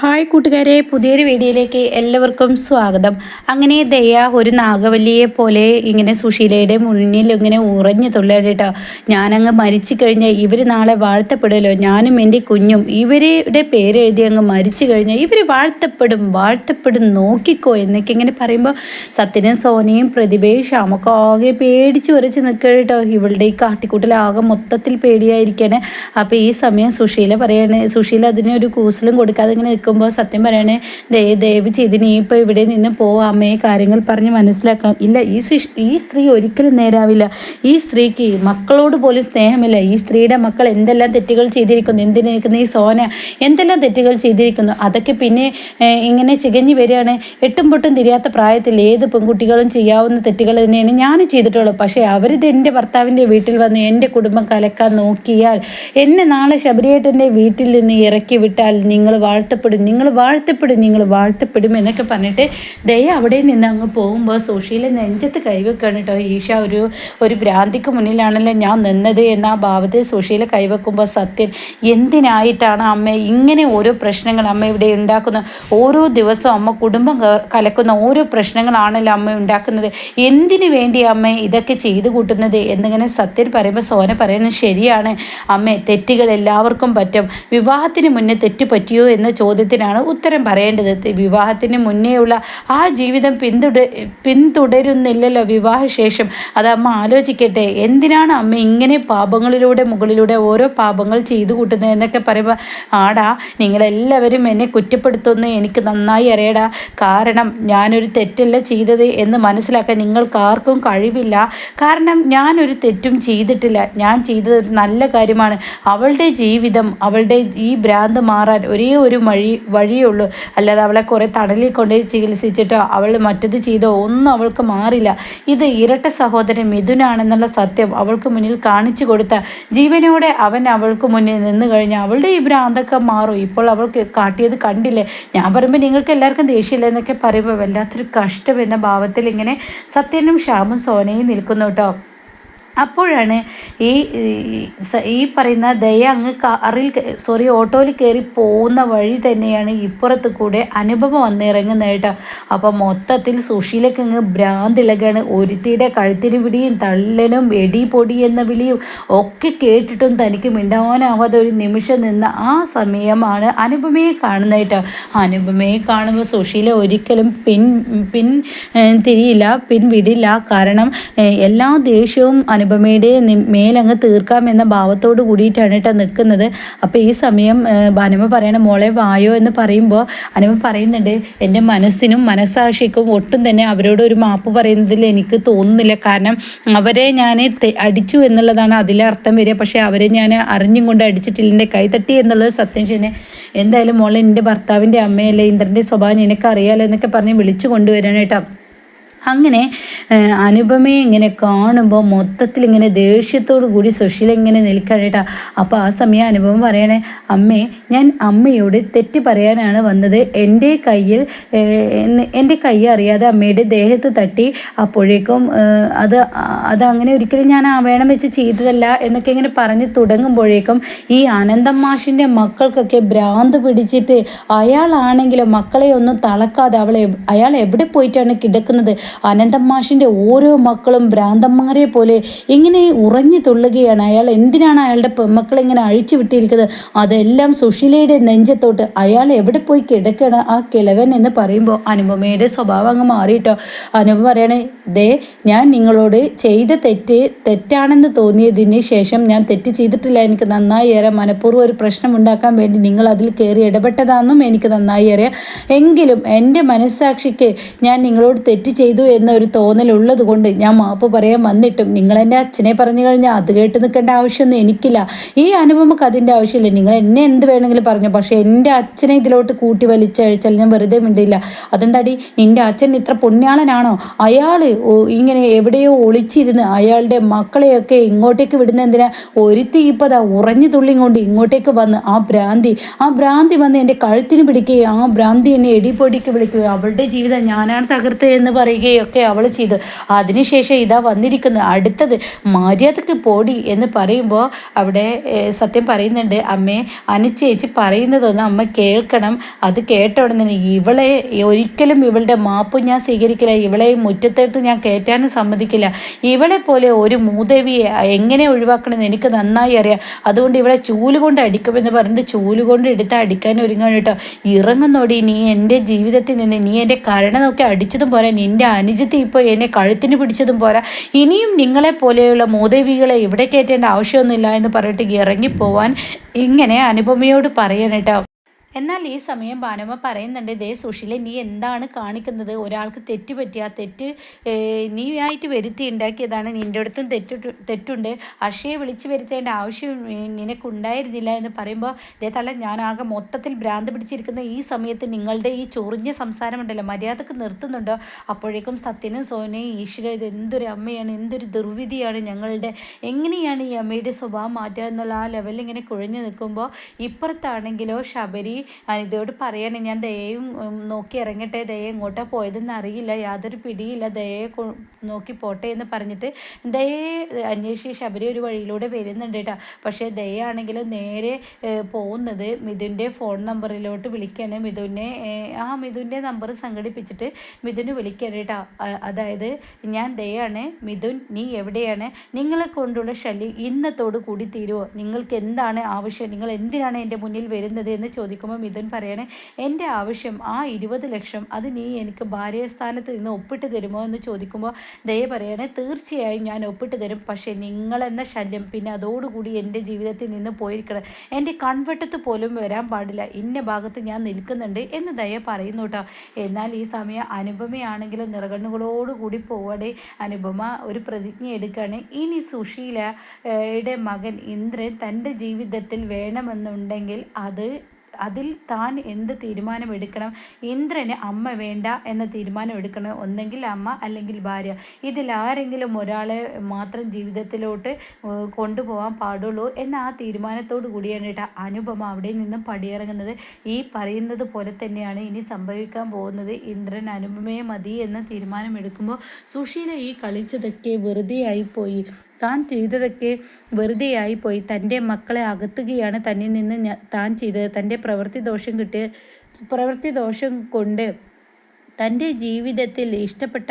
Hi കൂട്ടുകാരെ, പുതിയൊരു വീഡിയോയിലേക്ക് എല്ലാവർക്കും സ്വാഗതം. അങ്ങനെ ദയ ഒരു നാഗവല്ലിയെ പോലെ ഇങ്ങനെ സുശീലയുടെ മുന്നിൽ ഇങ്ങനെ ഉറഞ്ഞു തുള്ളേട്ടോ. ഞാനങ്ങ് മരിച്ചു കഴിഞ്ഞാൽ ഇവർ നാളെ വാഴ്ത്തപ്പെടുമല്ലോ, ഞാനും എൻ്റെ കുഞ്ഞും ഇവരുടെ പേരെഴുതി അങ്ങ് മരിച്ചു കഴിഞ്ഞാൽ ഇവർ വാഴ്ത്തപ്പെടും നോക്കിക്കോ എന്നൊക്കെ ഇങ്ങനെ പറയുമ്പോൾ സത്യനും സോനയും പ്രതിഭയും ശ്യാമൊക്കെ ആകെ പേടിച്ച് വരച്ച് നിൽക്കുക കേട്ടോ. ഇവളുടെ ഈ കാട്ടിക്കൂട്ടലാകെ മൊത്തത്തിൽ പേടിയായിരിക്കുകയാണ്. അപ്പോൾ ഈ സമയം സുശീല അതിനൊരു കൂസലും കൊടുക്കാതെ ഇങ്ങനെ നിൽക്കുമ്പോൾ സത്യം പറയണേ, ദയവ് ചെയ്ത് നീ ഇപ്പോൾ ഇവിടെ നിന്ന് അമ്മയെ കാര്യങ്ങൾ പറഞ്ഞ് മനസ്സിലാക്കാം. ഇല്ല, ഈ സ്ത്രീ ഒരിക്കലും നേരാവില്ല. ഈ സ്ത്രീക്ക് മക്കളോട് പോലും സ്നേഹമില്ല. ഈ സ്ത്രീയുടെ മക്കൾ എന്തെല്ലാം തെറ്റുകൾ ചെയ്തിരിക്കുന്നു, എന്തിനേക്കുന്ന ഈ സോന എന്തെല്ലാം തെറ്റുകൾ ചെയ്തിരിക്കുന്നു, അതൊക്കെ പിന്നെ ഇങ്ങനെ ചികഞ്ഞു വരികയാണ്. എട്ടും പൊട്ടും തിരിയാത്ത പ്രായത്തിൽ ഏത് പെൺകുട്ടികളും ചെയ്യാവുന്ന തെറ്റുകൾ തന്നെയാണ് ഞാൻ ചെയ്തിട്ടുള്ളൂ. പക്ഷേ അവരിത് എൻ്റെ ഭർത്താവിൻ്റെ വീട്ടിൽ വന്ന് എൻ്റെ കുടുംബം കലക്കാൻ നോക്കിയാൽ, എന്നെ നാളെ ശബരിയേട്ടൻ്റെ വീട്ടിൽ നിന്ന് ഇറക്കി വിട്ടാൽ നിങ്ങൾ വാഴ്ത്തപ്പെടും എന്നൊക്കെ പറഞ്ഞിട്ട് ദയ അവിടെ നിന്ന് അങ്ങ് പോകുമ്പോൾ സുശീല നെഞ്ചത്ത് കൈവെക്കാണ് കേട്ടോ. ഈശ ഒരു ഭ്രാന്തിക്ക് മുന്നിലാണല്ലോ ഞാൻ നിന്നത് എന്ന ആ ഭാവത്തെ സുശീല കൈവെക്കുമ്പോൾ സത്യൻ, എന്തിനായിട്ടാണ് അമ്മ ഇങ്ങനെ ഓരോ പ്രശ്നങ്ങൾ അമ്മ ഇവിടെ ഉണ്ടാക്കുന്നത്? ഓരോ ദിവസവും അമ്മ കുടുംബം കലക്കുന്ന ഓരോ പ്രശ്നങ്ങളാണല്ലോ അമ്മ ഉണ്ടാക്കുന്നത്. എന്തിനു വേണ്ടി അമ്മ ഇതൊക്കെ ചെയ്തു കൂട്ടുന്നത് എന്നിങ്ങനെ സത്യൻ പറയുമ്പോൾ സോന പറയുന്നത് ശരിയാണ് അമ്മേ, തെറ്റുകൾ എല്ലാവർക്കും പറ്റും. വിവാഹത്തിന് മുന്നേ തെറ്റ് പറ്റിയോ എന്ന ചോദ്യത്തിനാണ് ഉത്തരം പറയേണ്ടത്. വിവാഹത്തിന് മുന്നേയുള്ള ആ ജീവിതം പിന്തുടരുന്നില്ലല്ലോ വിവാഹശേഷം. അത് അമ്മ ആലോചിക്കട്ടെ. എന്തിനാണ് അമ്മ ഇങ്ങനെ മുകളിലൂടെ ഓരോ പാപങ്ങൾ ചെയ്തു കൂട്ടുന്നത് എന്നൊക്കെ പറയുമ്പോൾ, ആടാ നിങ്ങളെല്ലാവരും എന്നെ കുറ്റപ്പെടുത്തുമെന്ന് എനിക്ക് നന്നായി അറിയടാ. കാരണം ഞാനൊരു തെറ്റല്ല ചെയ്തത് എന്ന് മനസ്സിലാക്കാൻ നിങ്ങൾക്കാർക്കും കഴിവില്ല. കാരണം ഞാനൊരു തെറ്റും ചെയ്തിട്ടില്ല. ഞാൻ ചെയ്തത് നല്ല കാര്യമാണ്. അവളുടെ ജീവിതം, അവളുടെ ഈ ഭ്രാന്ത് മാറാൻ ഒരേ ഒരു വഴിയേ ഉള്ളൂ. അല്ലാതെ അവളെ കുറേ തടലിൽ കൊണ്ടുപോയി ചികിത്സിച്ചിട്ടോ അവൾ മറ്റത് ചെയ്തോ ഒന്നും അവൾക്ക് മാറില്ല. ഇത് ഇരട്ട സഹോദരൻ മിഥുനാണെന്നുള്ള സത്യം അവൾക്ക് മുന്നിൽ കാണിച്ചു കൊടുത്ത ജീവനോടെ അവൻ അവൾക്ക് മുന്നിൽ നിന്ന് കഴിഞ്ഞാൽ അവളുടെ ഈ ഭ്രാന്തൊക്കെ മാറും. ഇപ്പോൾ അവൾക്ക് കാട്ടിയത് കണ്ടില്ലേ? ഞാൻ പറയുമ്പോൾ നിങ്ങൾക്ക് എല്ലാവർക്കും ദേഷ്യമില്ല എന്നൊക്കെ പറയുമ്പോൾ വല്ലാത്തൊരു കഷ്ടം എന്ന ഭാവത്തിൽ ഇങ്ങനെ സത്യനും ശ്യാമും സോനയും നിൽക്കുന്നു കേട്ടോ. അപ്പോഴാണ് ഈ പറയുന്ന ദയ അങ്ങ് ഓട്ടോയിൽ കയറി പോകുന്ന വഴി തന്നെയാണ് ഇപ്പുറത്ത് കൂടെ അനുഭവം വന്നിറങ്ങുന്നത് കേട്ടോ. അപ്പം മൊത്തത്തിൽ സുശീലക്ക് അങ്ങ് ഭ്രാന്തിളകാണ്. ഒരുത്തിയുടെ കഴുത്തിന് പിടിയും തള്ളലും എടി പൊടി എന്ന വിളിയും ഒക്കെ കേട്ടിട്ടും തനിക്ക് മിണ്ടാവാനാവാതെ ഒരു നിമിഷം നിന്ന ആ സമയമാണ് അനുപമയെ കാണുന്നത് കേട്ടോ. അനുപമയെ കാണുമ്പോൾ സുശീല ഒരിക്കലും പിൻവിടില്ല. കാരണം എല്ലാ ദേഷ്യവും അനുപമയുടെ മേലങ്ങ് തീർക്കാമെന്ന ഭാവത്തോട് കൂടിയിട്ടാണ് കേട്ടോ നിൽക്കുന്നത്. അപ്പോൾ ഈ സമയം അനുപമ പറയണ മോളെ വായോ എന്ന് പറയുമ്പോൾ അനുപമ പറയുന്നുണ്ട്, എൻ്റെ മനസ്സിനും മനസ്സാക്ഷിക്കും ഒട്ടും തന്നെ അവരോട് ഒരു മാപ്പ് പറയുന്നതിൽ എനിക്ക് തോന്നുന്നില്ല. കാരണം അവരെ ഞാൻ അടിച്ചു എന്നുള്ളതാണ് അതിലെ അർത്ഥം വരിക. പക്ഷേ അവരെ ഞാൻ അറിഞ്ഞും കൊണ്ട് അടിച്ചിട്ടില്ല, എൻ്റെ കൈ തട്ടി എന്നുള്ളത് സത്യം തന്നെ. എന്തായാലും മോളെ എൻ്റെ ഭർത്താവിൻ്റെ അമ്മയല്ലേ, ഇന്ദ്രൻ്റെ സ്വഭാവം നിനക്കറിയാലോ എന്നൊക്കെ പറഞ്ഞ് വിളിച്ചു കൊണ്ടുവരണം കേട്ടോ. അങ്ങനെ അനുപമയെ ഇങ്ങനെ കാണുമ്പോൾ മൊത്തത്തിൽ ഇങ്ങനെ ദേഷ്യത്തോടു കൂടി സുശീല ഇങ്ങനെ നിൽക്കണം കേട്ടോ. അപ്പോൾ ആ സമയം അനുപമ പറയണേ, അമ്മേ ഞാൻ അമ്മയോട് തെറ്റ് പറയാനാണ് വന്നത്. എൻ്റെ കൈ അറിയാതെ അമ്മയുടെ ദേഹത്ത് തട്ടി. അപ്പോഴേക്കും അതങ്ങനെ ഒരിക്കലും ഞാൻ വേണം വെച്ച് ചെയ്തതല്ല എന്നൊക്കെ ഇങ്ങനെ പറഞ്ഞ് തുടങ്ങുമ്പോഴേക്കും ഈ അനന്തം മാഷിൻ്റെ മക്കൾക്കൊക്കെ ഭ്രാന്ത് പിടിച്ചിട്ട് അയാളാണെങ്കിലും മക്കളെ ഒന്നും തളക്കാതെ അയാൾ എവിടെ പോയിട്ടാണ് കിടക്കുന്നത്. അനന്തമാഷിൻ്റെ ഓരോ മക്കളും ഭ്രാന്തന്മാരെ പോലെ ഇങ്ങനെ ഉറഞ്ഞു തുള്ളുകയാണ്. അയാൾ എന്തിനാണ് അയാളുടെ പെൺമക്കളെ ഇങ്ങനെ അഴിച്ചു വിട്ടിരിക്കുന്നത്? അതെല്ലാം സുശീലയുടെ നെഞ്ചത്തോട്ട്. അയാൾ എവിടെ പോയി കിടക്കണം ആ കിളവൻ എന്ന് പറയുമ്പോൾ അനുപമയുടെ സ്വഭാവം അങ്ങ് മാറിയിട്ടോ. അനുപമ പറയണേ, ഞാൻ നിങ്ങളോട് ചെയ്ത തെറ്റാണെന്ന് തോന്നിയതിന് ശേഷം ഞാൻ തെറ്റ് ചെയ്തിട്ടില്ല. എനിക്ക് നന്നായി അറിയാം. മനഃപൂർവ്വം ഒരു പ്രശ്നം ഉണ്ടാക്കാൻ വേണ്ടി നിങ്ങൾ അതിൽ കയറി ഇടപെട്ടതാണെന്നും എനിക്ക് നന്നായി അറിയാം. എങ്കിലും എൻ്റെ മനസ്സാക്ഷിക്ക് ഞാൻ നിങ്ങളോട് തെറ്റ് ചെയ്തു എന്നൊരു തോന്നലുള്ളത് കൊണ്ട് ഞാൻ മാപ്പ് പറയാൻ വന്നിട്ടും നിങ്ങൾ എൻ്റെ അച്ഛനെ പറഞ്ഞു കഴിഞ്ഞാൽ അത് കേട്ട് നിൽക്കേണ്ട ആവശ്യമൊന്നും എനിക്കില്ല. ഈ അനുപമക്ക് അതിൻ്റെ ആവശ്യമില്ല. നിങ്ങൾ എന്നെ എന്ത് വേണമെങ്കിലും പറഞ്ഞു, പക്ഷേ എൻ്റെ അച്ഛനെ ഇതിലോട്ട് കൂട്ടി വലിച്ചഴിച്ചാൽ ഞാൻ വെറുതെ മിണ്ടില്ല. അതെന്താടി, നിൻ്റെ അച്ഛൻ ഇത്ര പുണ്യാളനാണോ? അയാൾ ഇങ്ങനെ എവിടെയോ ഒളിച്ചിരുന്ന് അയാളുടെ മക്കളെയൊക്കെ ഇങ്ങോട്ടേക്ക് വിടുന്ന എന്തിനാ? ഒരുത്തി ഇപ്പോൾ ഉറഞ്ഞു തുള്ളിയും കൊണ്ട് ഇങ്ങോട്ടേക്ക് വന്ന് ആ ഭ്രാന്തി വന്ന് എൻ്റെ കഴുത്തിന് പിടിക്കുകയും ആ ഭ്രാന്തി എന്നെ എടിപ്പൊടിക്ക് വിളിക്കുകയും അവളുടെ ജീവിതം ഞാനാണ് തകർത്തത് എന്ന് പറയുകയും പറയുകയൊക്കെ അവൾ ചെയ്തു. അതിനുശേഷം ഇതാ വന്നിരിക്കുന്നു അടുത്തത് മര്യാദക്ക് പോടി എന്ന് പറയുമ്പോൾ അവിടെ സത്യം പറയുന്നുണ്ട്, അമ്മേ അനുചേച്ചി പറയുന്നതൊന്നും അമ്മ കേൾക്കണം. അത് കേട്ട ഉടനെ ഇവളെ ഒരിക്കലും ഇവളുടെ മാപ്പ് ഞാൻ സ്വീകരിക്കില്ല, ഇവളെ മുറ്റത്തോട്ട് ഞാൻ കയറ്റാനും സമ്മതിക്കില്ല. ഇവളെ പോലെ ഒരു മൂദേവിയെ എങ്ങനെ ഒഴിവാക്കണമെന്ന് എനിക്ക് നന്നായി അറിയാം. അതുകൊണ്ട് ഇവളെ ചൂലുകൊണ്ട് അടിക്കുമെന്ന് പറഞ്ഞിട്ട് ചൂലുകൊണ്ട് എടുത്ത് അടിക്കാൻ ഒരുങ്ങാണ് കേട്ടോ. ഇറങ്ങുന്നോടി, നീ എൻ്റെ ജീവിതത്തിൽ നിന്ന് നീ എൻ്റെ കരണ നോക്കി അടിച്ചതും പോരാ, നിൻ്റെ അനുജത്തി ഇപ്പോൾ എന്നെ കഴുത്തിന് പിടിച്ചതും പോരാ, ഇനിയും നിങ്ങളെ പോലെയുള്ള മൂദേവികളെ ഇവിടെ കയറ്റേണ്ട ആവശ്യമൊന്നുമില്ല എന്ന് പറഞ്ഞിട്ട് ഇറങ്ങിപ്പോവാൻ ഇങ്ങനെ അനുപമയോട് പറയണേട്ടോ. എന്നാൽ ഈ സമയം ഭാനുമ്മ പറയുന്നുണ്ട്, ദേ സുശീല നീ എന്താണ് കാണിക്കുന്നത്? ഒരാൾക്ക് തെറ്റ് പറ്റിയ ആ തെറ്റ് നീ ആയിട്ട് വരുത്തി ഉണ്ടാക്കിയതാണ്, നിൻ്റെ അടുത്തും തെറ്റുണ്ട്. അക്ഷയെ വിളിച്ചു വരുത്തേണ്ട ആവശ്യം നിനക്കുണ്ടായിരുന്നില്ല എന്ന് പറയുമ്പോൾ ദേ തള്ള ഞാൻ ആകെ മൊത്തത്തിൽ ഭ്രാന്ത് പിടിച്ചിരിക്കുന്ന ഈ സമയത്ത് നിങ്ങളുടെ ഈ ചൊറിഞ്ഞ സംസാരമുണ്ടല്ലോ മര്യാദക്ക് നിർത്തുന്നുണ്ടോ? അപ്പോഴേക്കും സത്യനും സോനയും ഈശ്വര ഇത് എന്തൊരു അമ്മയാണ്, എന്തൊരു ദുർവിധിയാണ് ഞങ്ങളുടെ, എങ്ങനെയാണ് ഈ അമ്മയുടെ സ്വഭാവം മാറ്റുക എന്നുള്ള ആ ലെവലിൽ ഇങ്ങനെ കുഴഞ്ഞു നിൽക്കുമ്പോൾ ഇപ്പുറത്താണെങ്കിലോ ശബരി ഇതോട് പറയണേ ഞാൻ ദയയും നോക്കി ഇറങ്ങട്ടെ, ദയ എങ്ങോട്ടാ പോയതെന്ന് അറിയില്ല, യാതൊരു പിടിയില്ല, ദയയെ നോക്കി പോട്ടെ എന്ന് പറഞ്ഞിട്ട് ദയയെ അന്വേഷിച്ച് ശബരി ഒരു വഴിയിലൂടെ വരുന്നുണ്ട് കേട്ടോ. പക്ഷേ ദയ ആണെങ്കിലും നേരെ പോകുന്നത് മിഥുൻ്റെ ഫോൺ നമ്പറിലോട്ട് വിളിക്കാണ്. മിഥുൻ്റെ നമ്പർ സംഘടിപ്പിച്ചിട്ട് മിഥുന് വിളിക്കാൻ കേട്ടോ. അതായത് ഞാൻ ദയാണ്, മിഥുൻ നീ എവിടെയാണ്, നിങ്ങളെ കൊണ്ടുള്ള ശല്യം ഇന്നത്തോട് കൂടി തീരുമോ, നിങ്ങൾക്ക് എന്താണ് ആവശ്യം, നിങ്ങൾ എന്തിനാണ് എൻ്റെ മുന്നിൽ വരുന്നത് എന്ന് ചോദിക്കുമ്പോൾ മിഥുൻ പറയാണ് എൻ്റെ ആവശ്യം ആ 20 ലക്ഷം അത് നീ എനിക്ക് ഭാര്യസ്ഥാനത്ത് നിന്ന് ഒപ്പിട്ട് തരുമോ എന്ന് ചോദിക്കുമ്പോൾ ദയ പറയാണ് തീർച്ചയായും ഞാൻ ഒപ്പിട്ട് തരും, പക്ഷേ നിങ്ങളെന്ന ശല്യം പിന്നെ അതോടുകൂടി എൻ്റെ ജീവിതത്തിൽ നിന്ന് പോയിരിക്കണം, എൻ്റെ കൺവെട്ടത്ത് പോലും വരാൻ പാടില്ല, ഇന്ന ഭാഗത്ത് ഞാൻ നിൽക്കുന്നുണ്ട് എന്ന് ദയ പറയുന്നു കേട്ടോ. എന്നാൽ ഈ സമയം അനുപമയാണെങ്കിലും നിറകണ്ണുകളോടുകൂടി പോവാടെ അനുപമ ഒരു പ്രതിജ്ഞ എടുക്കുകയാണ്, ഇനി സുശീലയുടെ മകൻ ഇന്ദ്രൻ തൻ്റെ ജീവിതത്തിൽ വേണമെന്നുണ്ടെങ്കിൽ അതിൽ താൻ എന്ത് തീരുമാനമെടുക്കണം, ഇന്ദ്രന് അമ്മ വേണ്ട എന്ന തീരുമാനം എടുക്കണം, ഒന്നെങ്കിൽ അമ്മ അല്ലെങ്കിൽ ഭാര്യ, ഇതിലാരെങ്കിലും ഒരാളെ മാത്രം ജീവിതത്തിലോട്ട് കൊണ്ടുപോകാൻ പാടുള്ളൂ എന്ന ആ തീരുമാനത്തോടു കൂടിയാണ് കേട്ടോ അനുപമ അവിടെ നിന്നും പടിയിറങ്ങുന്നത്. ഈ പറയുന്നത് പോലെ തന്നെയാണ് ഇനി സംഭവിക്കാൻ പോകുന്നത്. ഇന്ദ്രൻ അനുപമയെ മതി എന്ന തീരുമാനമെടുക്കുമ്പോൾ സുശീല ഈ കളിച്ചതൊക്കെ വെറുതെ ആയിപ്പോയി, താൻ ചെയ്തതൊക്കെ വെറുതെ ആയിപ്പോയി, തൻ്റെ മക്കളെ അകത്തുകയാണ് തന്നിൽ നിന്ന് താൻ ചെയ്തത്, തൻ്റെ പ്രവൃത്തി ദോഷം കൊണ്ട് തൻ്റെ ജീവിതത്തിൽ ഇഷ്ടപ്പെട്ട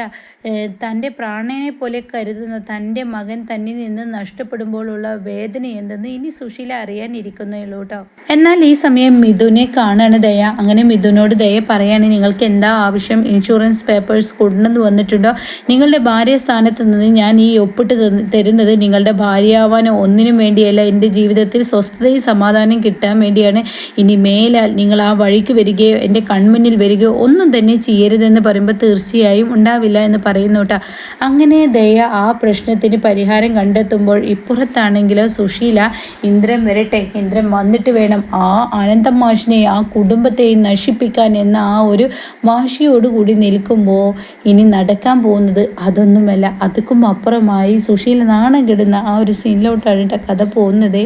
തൻ്റെ പ്രാണനെ പോലെ കരുതുന്ന തൻ്റെ മകൻ തന്നിൽ നിന്ന് നഷ്ടപ്പെടുമ്പോഴുള്ള വേദന എന്തെന്ന് ഇനി സുശീല അറിയാനിരിക്കുന്നല്ലോ കേട്ടോ. എന്നാൽ ഈ സമയം മിഥുനെ കാണാണ് ദയ. അങ്ങനെ മിഥുനോട് ദയ പറയാണ്, നിങ്ങൾക്ക് എന്താ ആവശ്യം, ഇൻഷുറൻസ് പേപ്പേഴ്സ് കൊണ്ടുവന്ന് വന്നിട്ടുണ്ടോ, നിങ്ങളുടെ ഭാര്യ സ്ഥാനത്ത് നിന്ന് ഞാൻ ഈ ഒപ്പിട്ട് തരുന്നത് നിങ്ങളുടെ ഭാര്യയാവാനോ ഒന്നിനും വേണ്ടിയല്ല, എൻ്റെ ജീവിതത്തിൽ സ്വസ്ഥതയും സമാധാനം കിട്ടാൻ വേണ്ടിയാണ്. ഇനി മേലാൽ നിങ്ങൾ ആ വഴിക്ക് വരികയോ എൻ്റെ കൺമുന്നിൽ വരികയോ ഒന്നും തന്നെ ചെയ്യരുത് എന്ന് പറയുമ്പോൾ തീർച്ചയായും ഉണ്ടാവില്ല എന്ന് പറയുന്നു കേട്ടോ. അങ്ങനെ ദയ ആ പ്രശ്നത്തിന് പരിഹാരം കണ്ടെത്തുമ്പോൾ ഇപ്പുറത്താണെങ്കിലോ സുശീല ഇന്ദ്രൻ വരട്ടെ, ഇന്ദ്രൻ വന്നിട്ട് വേണം ആ അനന്തം മാഷിനെ ആ കുടുംബത്തെയും നശിപ്പിക്കാൻ എന്ന ആ ഒരു വാശിയോടുകൂടി നിൽക്കുമ്പോൾ ഇനി നടക്കാൻ പോകുന്നത് അതൊന്നുമല്ല, അതുക്കും അപ്പുറമായി സുശീല നാണം കെടുന്ന ആ ഒരു സീനിലോട്ടാണ് കഥ പോകുന്നത്.